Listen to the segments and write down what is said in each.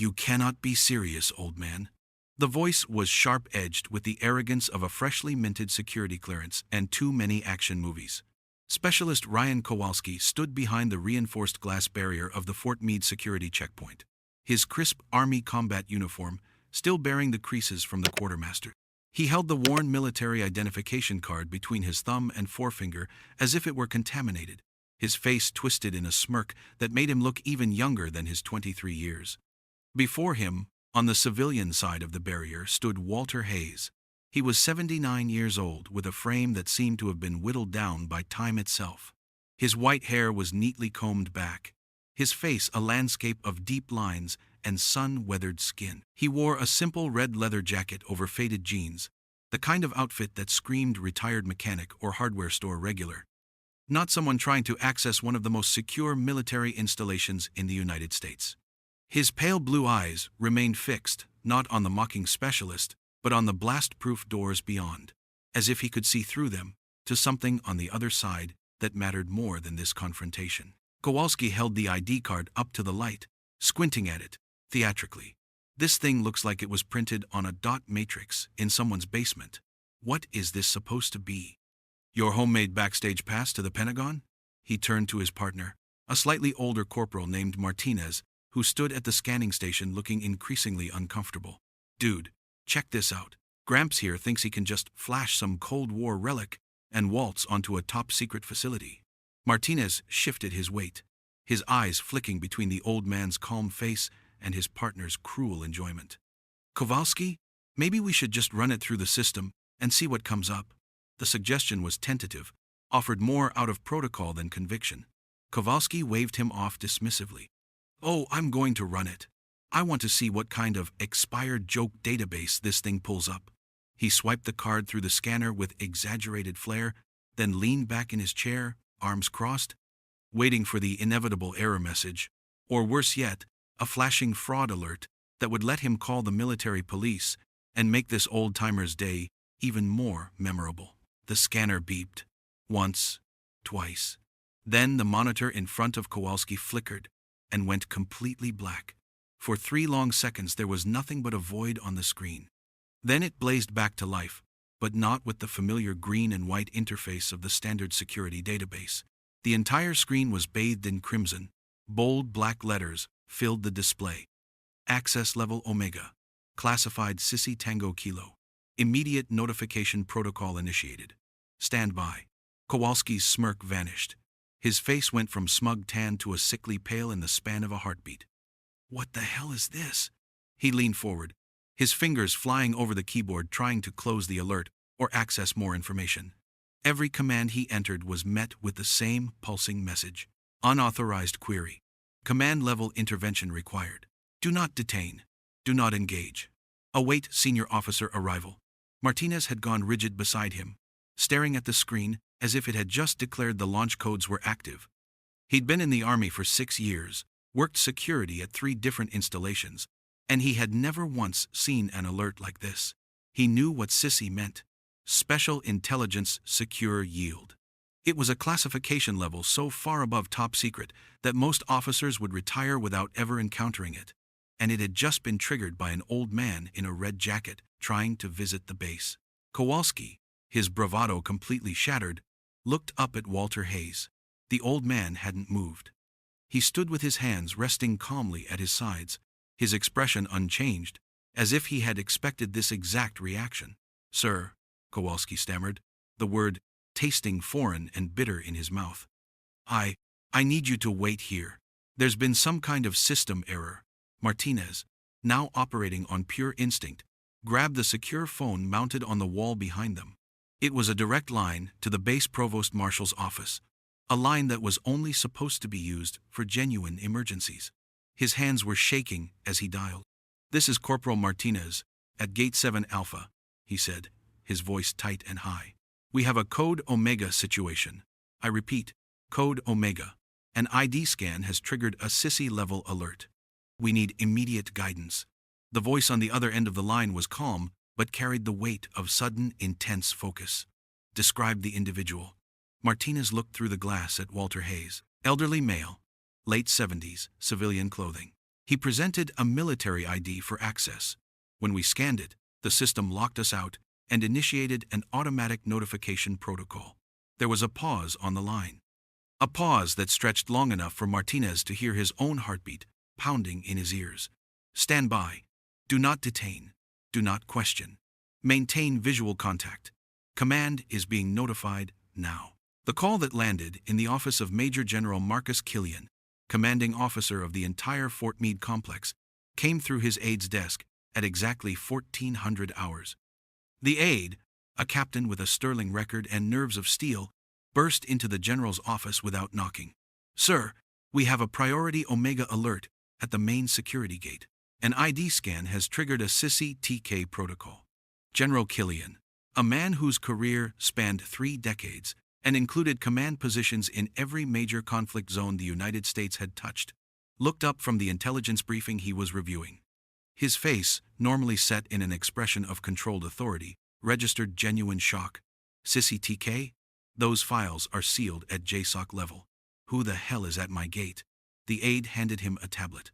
You cannot be serious, old man. The voice was sharp-edged with the arrogance of a freshly minted security clearance and too many action movies. Specialist Ryan Kowalski stood behind the reinforced glass barrier of the Fort Meade security checkpoint, his crisp Army combat uniform still bearing the creases from the quartermaster. He held the worn military identification card between his thumb and forefinger as if it were contaminated, his face twisted in a smirk that made him look even younger than his 23 years. Before him, on the civilian side of the barrier, stood Walter Hayes. He was 79 years old, with a frame that seemed to have been whittled down by time itself. His white hair was neatly combed back, his face a landscape of deep lines and sun-weathered skin. He wore a simple red leather jacket over faded jeans, the kind of outfit that screamed retired mechanic or hardware store regular, not someone trying to access one of the most secure military installations in the United States. His pale blue eyes remained fixed, not on the mocking specialist, but on the blast-proof doors beyond, as if he could see through them to something on the other side that mattered more than this confrontation. Kowalski held the ID card up to the light, squinting at it, theatrically. This thing looks like it was printed on a dot matrix in someone's basement. What is this supposed to be? Your homemade backstage pass to the Pentagon? He turned to his partner, a slightly older corporal named Martinez, who stood at the scanning station looking increasingly uncomfortable. Dude, check this out. Gramps here thinks he can just flash some Cold War relic and waltz onto a top-secret facility. Martinez shifted his weight, his eyes flicking between the old man's calm face and his partner's cruel enjoyment. Kowalski, maybe we should just run it through the system and see what comes up. The suggestion was tentative, offered more out of protocol than conviction. Kowalski waved him off dismissively. Oh, I'm going to run it. I want to see what kind of expired joke database this thing pulls up. He swiped the card through the scanner with exaggerated flair, then leaned back in his chair, arms crossed, waiting for the inevitable error message, or worse yet, a flashing fraud alert that would let him call the military police and make this old-timer's day even more memorable. The scanner beeped. Once, twice. Then the monitor in front of Kowalski flickered and went completely black. For 3 long seconds there was nothing but a void on the screen. Then it blazed back to life, but not with the familiar green and white interface of the standard security database. The entire screen was bathed in crimson. Bold black letters filled the display. Access level Omega. Classified Sissy Tango Kilo. Immediate notification protocol initiated. Stand by. Kowalski's smirk vanished. His face went from smug tan to a sickly pale in the span of a heartbeat. What the hell is this? He leaned forward, his fingers flying over the keyboard trying to close the alert or access more information. Every command he entered was met with the same pulsing message. Unauthorized query. Command level intervention required. Do not detain. Do not engage. Await senior officer arrival. Martinez had gone rigid beside him, staring at the screen as if it had just declared the launch codes were active. He'd been in the Army for 6 years, worked security at 3 different installations, and he had never once seen an alert like this. He knew what Sissy meant. Special Intelligence Secure Yield. It was a classification level so far above top secret that most officers would retire without ever encountering it, and it had just been triggered by an old man in a red jacket trying to visit the base. Kowalski, his bravado completely shattered, looked up at Walter Hayes. The old man hadn't moved. He stood with his hands resting calmly at his sides, his expression unchanged, as if he had expected this exact reaction. Sir, Kowalski stammered, the word tasting foreign and bitter in his mouth. I need you to wait here. There's been some kind of system error. Martinez, now operating on pure instinct, grabbed the secure phone mounted on the wall behind them. It was a direct line to the base provost marshal's office, a line that was only supposed to be used for genuine emergencies. His hands were shaking as he dialed. This is Corporal Martinez, at Gate 7 Alpha, he said, his voice tight and high. We have a Code Omega situation. I repeat, Code Omega. An ID scan has triggered a Sissy-level alert. We need immediate guidance. The voice on the other end of the line was calm, but carried the weight of sudden, intense focus. Describe the individual. Martinez looked through the glass at Walter Hayes. Elderly male, late 70s, civilian clothing. He presented a military ID for access. When we scanned it, the system locked us out and initiated an automatic notification protocol. There was a pause on the line. A pause that stretched long enough for Martinez to hear his own heartbeat pounding in his ears. Stand by. Do not detain. Do not question. Maintain visual contact. Command is being notified now. The call that landed in the office of Major General Marcus Killian, commanding officer of the entire Fort Meade complex, came through his aide's desk at exactly 1400 hours. The aide, a captain with a sterling record and nerves of steel, burst into the general's office without knocking. Sir, we have a priority Omega alert at the main security gate. An ID scan has triggered a CCTK protocol. General Killian, a man whose career spanned 3 decades and included command positions in every major conflict zone the United States had touched, looked up from the intelligence briefing he was reviewing. His face, normally set in an expression of controlled authority, registered genuine shock. CCTK? Those files are sealed at JSOC level. Who the hell is at my gate? The aide handed him a tablet.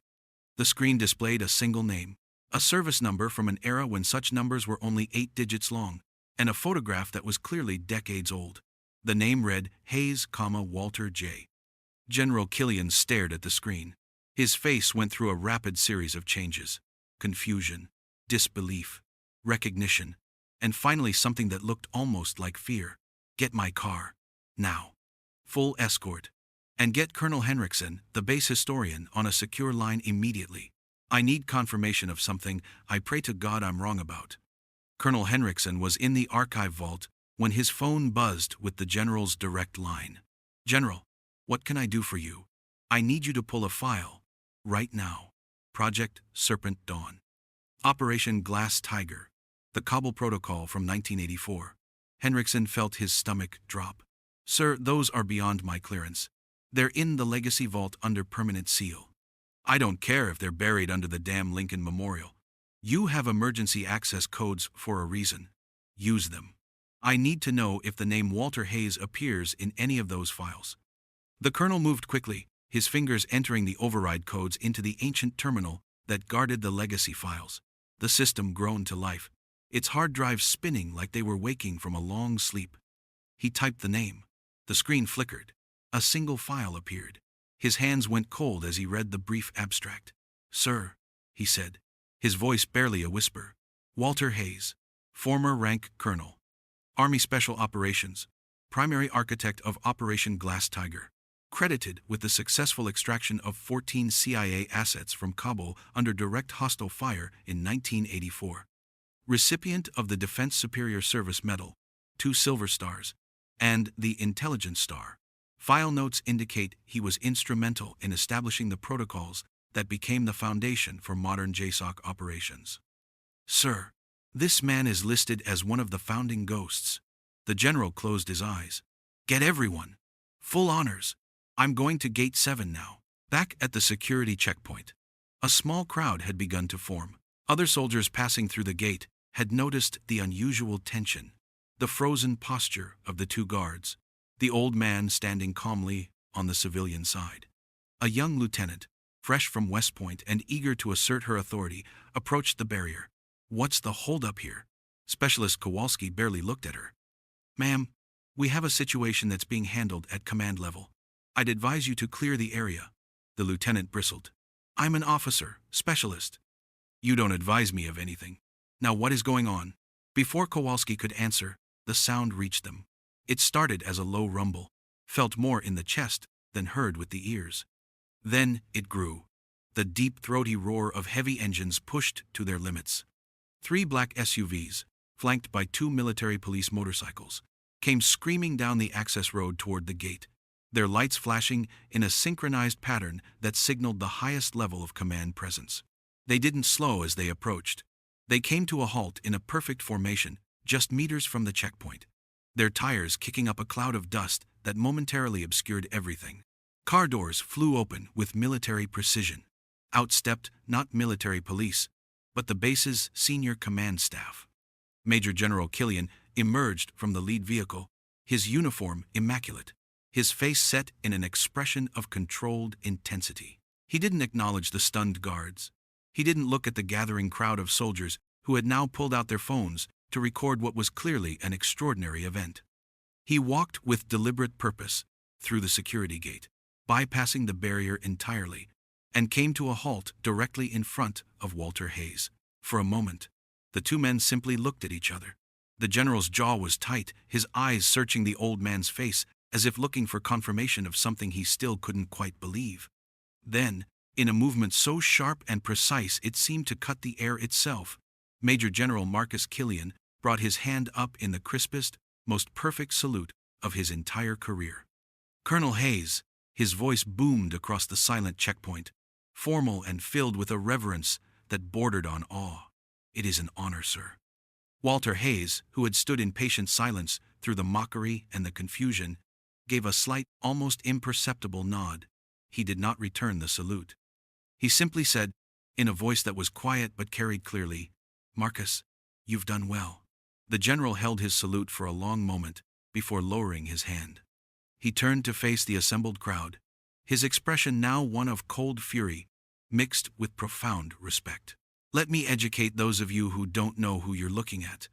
The screen displayed a single name, a service number from an era when such numbers were only 8 digits long, and a photograph that was clearly decades old. The name read Hayes, Walter J. General Killian stared at the screen. His face went through a rapid series of changes. Confusion, disbelief, recognition, and finally something that looked almost like fear. Get my car. Now. Full escort. And get Colonel Henriksen, the base historian, on a secure line immediately. I need confirmation of something I pray to God I'm wrong about. Colonel Henriksen was in the archive vault when his phone buzzed with the general's direct line. General, what can I do for you? I need you to pull a file. Right now. Project Serpent Dawn. Operation Glass Tiger. The Kabul Protocol from 1984. Henriksen felt his stomach drop. Sir, those are beyond my clearance. They're in the legacy vault under permanent seal. I don't care if they're buried under the damn Lincoln Memorial. You have emergency access codes for a reason. Use them. I need to know if the name Walter Hayes appears in any of those files. The colonel moved quickly, his fingers entering the override codes into the ancient terminal that guarded the legacy files. The system groaned to life, its hard drives spinning like they were waking from a long sleep. He typed the name. The screen flickered. A single file appeared. His hands went cold as he read the brief abstract. Sir, he said, his voice barely a whisper. Walter Hayes, former rank colonel. Army Special Operations, primary architect of Operation Glass Tiger. Credited with the successful extraction of 14 CIA assets from Kabul under direct hostile fire in 1984. Recipient of the Defense Superior Service Medal, 2 Silver Stars, and the Intelligence Star. File notes indicate he was instrumental in establishing the protocols that became the foundation for modern JSOC operations. Sir, this man is listed as one of the founding ghosts. The general closed his eyes. Get everyone. Full honors. I'm going to Gate 7 now. Back at the security checkpoint, a small crowd had begun to form. Other soldiers passing through the gate had noticed the unusual tension, the frozen posture of the 2 guards, the old man standing calmly on the civilian side. A young lieutenant, fresh from West Point and eager to assert her authority, approached the barrier. What's the holdup here? Specialist Kowalski barely looked at her. Ma'am, we have a situation that's being handled at command level. I'd advise you to clear the area. The lieutenant bristled. I'm an officer, specialist. You don't advise me of anything. Now what is going on? Before Kowalski could answer, the sound reached them. It started as a low rumble, felt more in the chest than heard with the ears. Then it grew. The deep throaty roar of heavy engines pushed to their limits. 3 black SUVs, flanked by 2 military police motorcycles, came screaming down the access road toward the gate, their lights flashing in a synchronized pattern that signaled the highest level of command presence. They didn't slow as they approached. They came to a halt in a perfect formation, just meters from the checkpoint, their tires kicking up a cloud of dust that momentarily obscured everything. Car doors flew open with military precision. Out stepped not military police, but the base's senior command staff. Major General Killian emerged from the lead vehicle, his uniform immaculate, his face set in an expression of controlled intensity. He didn't acknowledge the stunned guards. He didn't look at the gathering crowd of soldiers who had now pulled out their phones to record what was clearly an extraordinary event. He walked with deliberate purpose through the security gate, bypassing the barrier entirely, and came to a halt directly in front of Walter Hayes. For a moment, the two men simply looked at each other. The general's jaw was tight, his eyes searching the old man's face as if looking for confirmation of something he still couldn't quite believe. Then, in a movement so sharp and precise it seemed to cut the air itself, Major General Marcus Killian brought his hand up in the crispest, most perfect salute of his entire career. Colonel Hayes, his voice boomed across the silent checkpoint, formal and filled with a reverence that bordered on awe. "It is an honor, sir." Walter Hayes, who had stood in patient silence through the mockery and the confusion, gave a slight, almost imperceptible nod. He did not return the salute. He simply said, in a voice that was quiet but carried clearly, "Marcus, you've done well." The general held his salute for a long moment before lowering his hand. He turned to face the assembled crowd, his expression now one of cold fury, mixed with profound respect. "Let me educate those of you who don't know who you're looking at,"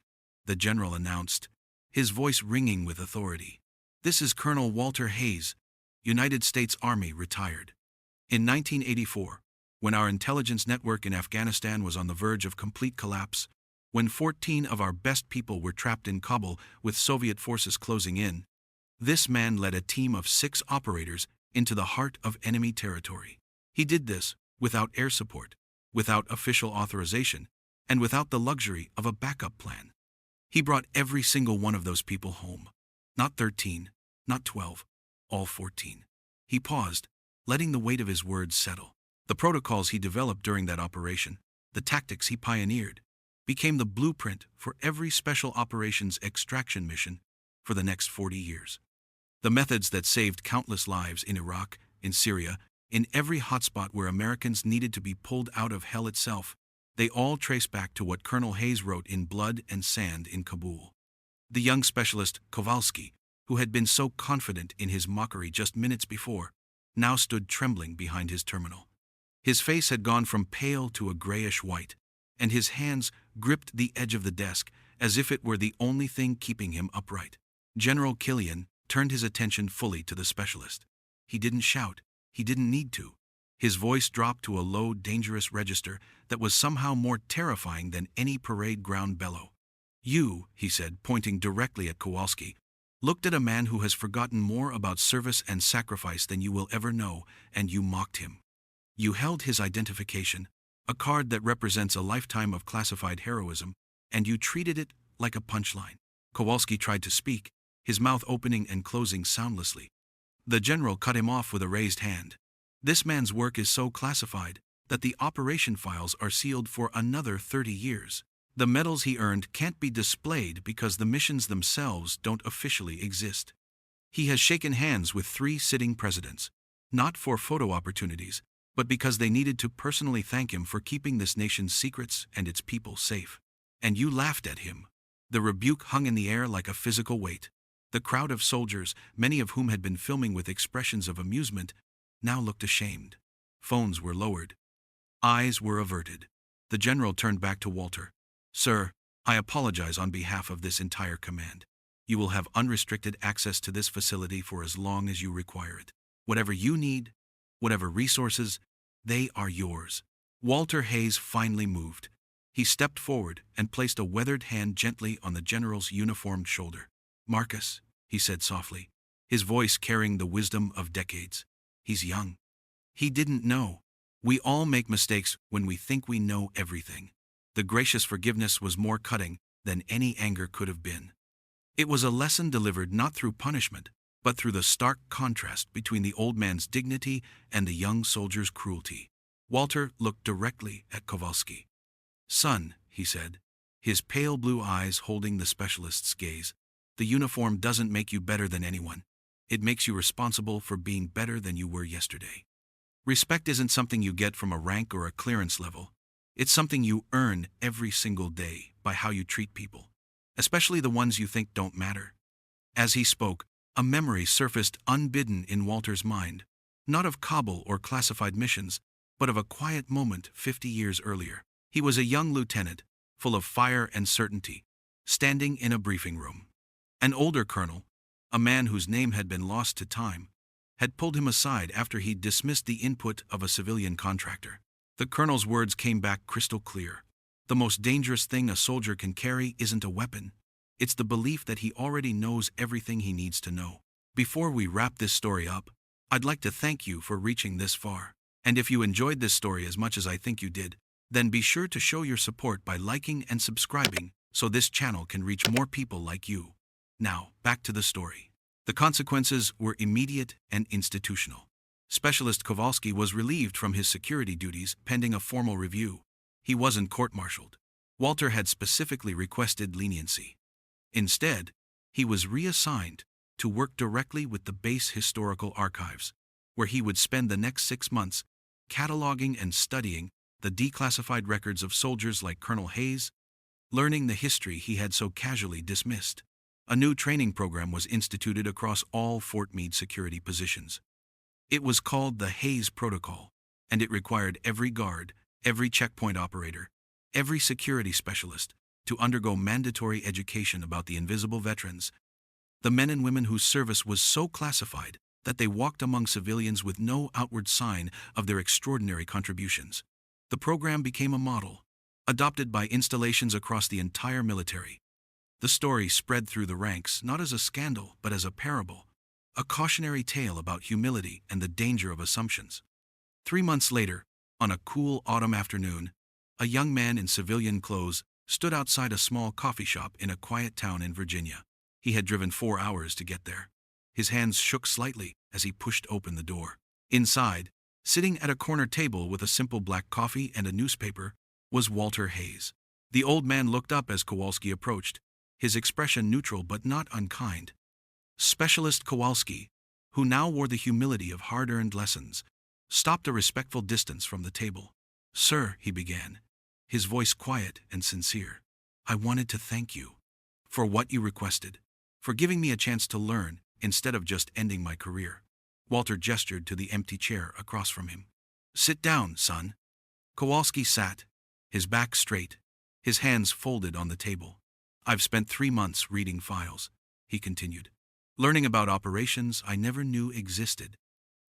the general announced, his voice ringing with authority. "This is Colonel Walter Hayes, United States Army, retired. In 1984, when our intelligence network in Afghanistan was on the verge of complete collapse, when 14 of our best people were trapped in Kabul with Soviet forces closing in, this man led a team of 6 operators into the heart of enemy territory. He did this without air support, without official authorization, and without the luxury of a backup plan. He brought every single one of those people home. Not 13, not 12, all 14. He paused, letting the weight of his words settle. The protocols he developed during that operation, the tactics he pioneered, became the blueprint for every special operations extraction mission for the next 40 years. The methods that saved countless lives in Iraq, in Syria, in every hotspot where Americans needed to be pulled out of hell itself, they all trace back to what Colonel Hayes wrote in Blood and Sand in Kabul. The young specialist, Kowalski, who had been so confident in his mockery just minutes before, now stood trembling behind his terminal. His face had gone from pale to a grayish white, and his hands gripped the edge of the desk as if it were the only thing keeping him upright. General Killian turned his attention fully to the specialist. He didn't shout. He didn't need to. His voice dropped to a low, dangerous register that was somehow more terrifying than any parade ground bellow. "You," he said, pointing directly at Kowalski, "looked at a man who has forgotten more about service and sacrifice than you will ever know, and you mocked him. You held his identification, a card that represents a lifetime of classified heroism, and you treated it like a punchline." Kowalski tried to speak, his mouth opening and closing soundlessly. The general cut him off with a raised hand. "This man's work is so classified that the operation files are sealed for another 30 years. The medals he earned can't be displayed because the missions themselves don't officially exist. He has shaken hands with 3 sitting presidents, not for photo opportunities, but because they needed to personally thank him for keeping this nation's secrets and its people safe. And you laughed at him." The rebuke hung in the air like a physical weight. The crowd of soldiers, many of whom had been filming with expressions of amusement, now looked ashamed. Phones were lowered. Eyes were averted. The general turned back to Walter. "Sir, I apologize on behalf of this entire command. You will have unrestricted access to this facility for as long as you require it. Whatever you need, whatever resources, they are yours." Walter Hayes finally moved. He stepped forward and placed a weathered hand gently on the general's uniformed shoulder. "Marcus," he said softly, his voice carrying the wisdom of decades. "He's young. He didn't know. We all make mistakes when we think we know everything." The gracious forgiveness was more cutting than any anger could have been. It was a lesson delivered not through punishment, but through the stark contrast between the old man's dignity and the young soldier's cruelty. Walter looked directly at Kowalski. "Son," he said, his pale blue eyes holding the specialist's gaze, "the uniform doesn't make you better than anyone. It makes you responsible for being better than you were yesterday. Respect isn't something you get from a rank or a clearance level. It's something you earn every single day by how you treat people, especially the ones you think don't matter." As he spoke, a memory surfaced unbidden in Walter's mind, Not of Kabul or classified missions, but of a quiet moment 50 years earlier. He was a young lieutenant, full of fire and certainty, standing in a briefing room. An older colonel, a man whose name had been lost to time, had pulled him aside after he'd dismissed the input of a civilian contractor. The colonel's words came back crystal clear. The most dangerous thing a soldier can carry isn't a weapon. It's the belief that he already knows everything he needs to know. Before we wrap this story up, I'd like to thank you for reaching this far. And if you enjoyed this story as much as I think you did, then be sure to show your support by liking and subscribing so this channel can reach more people like you. Now, back to the story. The consequences were immediate and institutional. Specialist Kowalski was relieved from his security duties pending a formal review. He wasn't court-martialed. Walter had specifically requested leniency. Instead, he was reassigned to work directly with the base historical archives, where he would spend the next 6 months cataloging and studying the declassified records of soldiers like Colonel Hayes, learning the history he had so casually dismissed. A new training program was instituted across all Fort Meade security positions. It was called the Hayes Protocol, and it required every guard, every checkpoint operator, every security specialist to undergo mandatory education about the invisible veterans, the men and women whose service was so classified that they walked among civilians with no outward sign of their extraordinary contributions. The program became a model, adopted by installations across the entire military. The story spread through the ranks not as a scandal but as a parable, a cautionary tale about humility and the danger of assumptions. 3 months later, on a cool autumn afternoon, a young man in civilian clothes stood outside a small coffee shop in a quiet town in Virginia. He had driven 4 hours to get there. His hands shook slightly as he pushed open the door. Inside, sitting at a corner table with a simple black coffee and a newspaper, was Walter Hayes. The old man looked up as Kowalski approached, his expression neutral but not unkind. Specialist Kowalski, who now wore the humility of hard-earned lessons, stopped a respectful distance from the table. "Sir," he began, his voice quiet and sincere, "I wanted to thank you for what you requested, for giving me a chance to learn instead of just ending my career." Walter gestured to the empty chair across from him. "Sit down, son." Kowalski sat, his back straight, his hands folded on the table. "I've spent 3 months reading files," he continued, "learning about operations I never knew existed,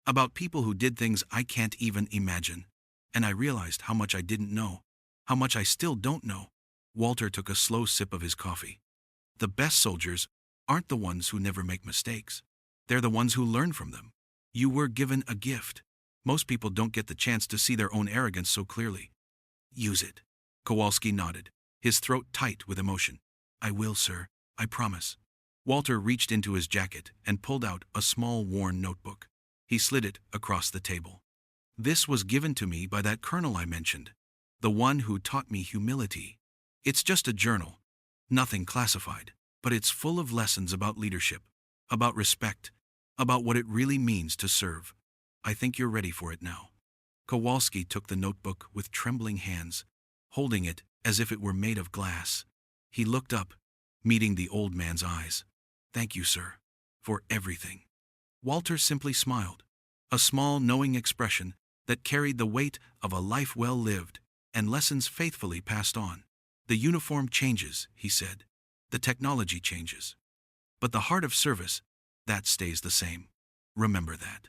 about people who did things I can't even imagine. And I realized how much I didn't know, how much I still don't know." Walter took a slow sip of his coffee. "The best soldiers aren't the ones who never make mistakes. They're the ones who learn from them. You were given a gift. Most people don't get the chance to see their own arrogance so clearly. Use it." Kowalski nodded, his throat tight with emotion. "I will, sir. I promise." Walter reached into his jacket and pulled out a small worn notebook. He slid it across the table. "This was given to me by that colonel I mentioned, the one who taught me humility. It's just a journal, nothing classified, but it's full of lessons about leadership, about respect, about what it really means to serve. I think you're ready for it now." Kowalski took the notebook with trembling hands, holding it as if it were made of glass. He looked up, meeting the old man's eyes. "Thank you, sir, for everything." Walter simply smiled, a small, knowing expression that carried the weight of a life well lived and lessons faithfully passed on. "The uniform changes," he said. "The technology changes. But the heart of service, that stays the same. Remember that."